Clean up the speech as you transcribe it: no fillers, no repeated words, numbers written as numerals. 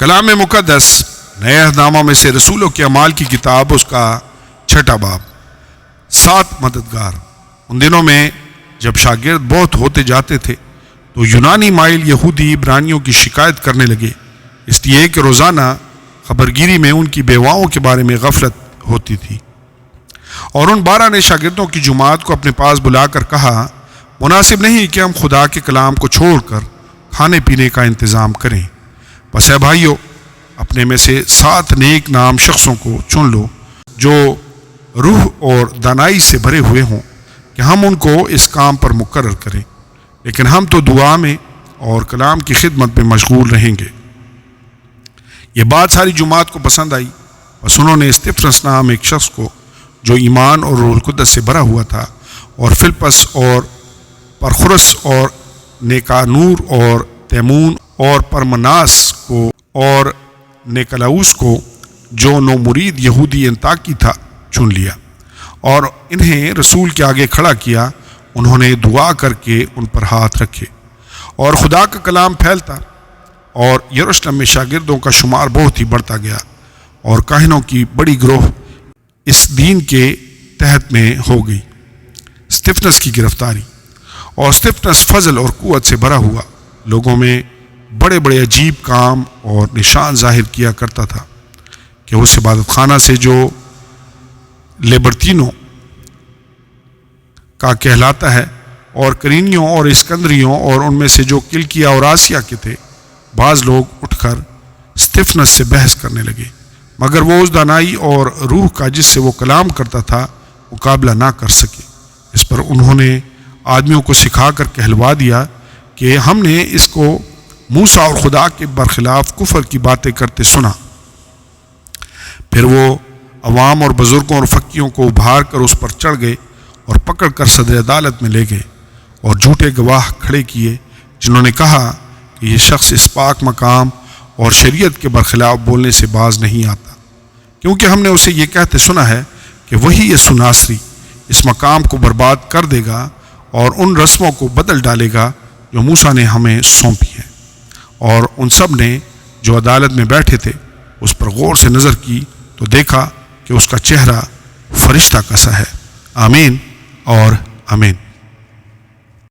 کلام مقدس نئے عہد نامہ میں سے رسولوں کے اعمال کی کتاب، اس کا 6 باب، 7 مددگار۔ ان دنوں میں جب شاگرد بہت ہوتے جاتے تھے تو یونانی مائل یہودی عبرانیوں کی شکایت کرنے لگے، اس لیے کہ روزانہ خبرگیری میں ان کی بیواؤں کے بارے میں غفلت ہوتی تھی۔ اور ان 12 نے شاگردوں کی جماعت کو اپنے پاس بلا کر کہا، مناسب نہیں کہ ہم خدا کے کلام کو چھوڑ کر کھانے پینے کا انتظام کریں۔ بس اے بھائیو، اپنے میں سے 7 نیک نام شخصوں کو چن لو جو روح اور دانائی سے بھرے ہوئے ہوں کہ ہم ان کو اس کام پر مقرر کریں، لیکن ہم تو دعا میں اور کلام کی خدمت میں مشغول رہیں گے۔ یہ بات ساری جماعت کو پسند آئی، بس انہوں نے استفنس نام ایک شخص کو جو ایمان اور روح القدس سے بھرا ہوا تھا، اور فلپس اور پرخرس اور نیکانور اور تیمون اور پرمناس کو اور نیکلاؤس کو جو نو مرید یہودی انطاکی تھا چن لیا، اور انہیں رسول کے آگے کھڑا کیا۔ انہوں نے دعا کر کے ان پر ہاتھ رکھے، اور خدا کا کلام پھیلتا اور یروشلم میں شاگردوں کا شمار بہت ہی بڑھتا گیا، اور کاہنوں کی بڑی گروہ اس دین کے تحت میں ہو گئی۔ استفنس کی گرفتاری۔ اور استفنس فضل اور قوت سے بھرا ہوا لوگوں میں بڑے بڑے عجیب کام اور نشان ظاہر کیا کرتا تھا کہ اس عبادت خانہ سے جو لیبرتینوں کا کہلاتا ہے، اور کرینیوں اور اسکندریوں اور ان میں سے جو کلکیا اور آسیا کے تھے، بعض لوگ اٹھ کر استفنس سے بحث کرنے لگے، مگر وہ اس دانائی اور روح کا جس سے وہ کلام کرتا تھا مقابلہ نہ کر سکے۔ اس پر انہوں نے آدمیوں کو سکھا کر کہلوا دیا کہ ہم نے اس کو موسیٰ اور خدا کے برخلاف کفر کی باتیں کرتے سنا۔ پھر وہ عوام اور بزرگوں اور فقیوں کو ابھار کر اس پر چڑھ گئے اور پکڑ کر صدر عدالت میں لے گئے، اور جھوٹے گواہ کھڑے کیے جنہوں نے کہا کہ یہ شخص اس پاک مقام اور شریعت کے برخلاف بولنے سے باز نہیں آتا، کیونکہ ہم نے اسے یہ کہتے سنا ہے کہ وہی یسوع ناصری اس مقام کو برباد کر دے گا اور ان رسموں کو بدل ڈالے گا جو موسیٰ نے ہمیں سونپی ہیں۔ اور ان سب نے جو عدالت میں بیٹھے تھے اس پر غور سے نظر کی تو دیکھا کہ اس کا چہرہ فرشتہ کا سا ہے۔ آمین اور آمین۔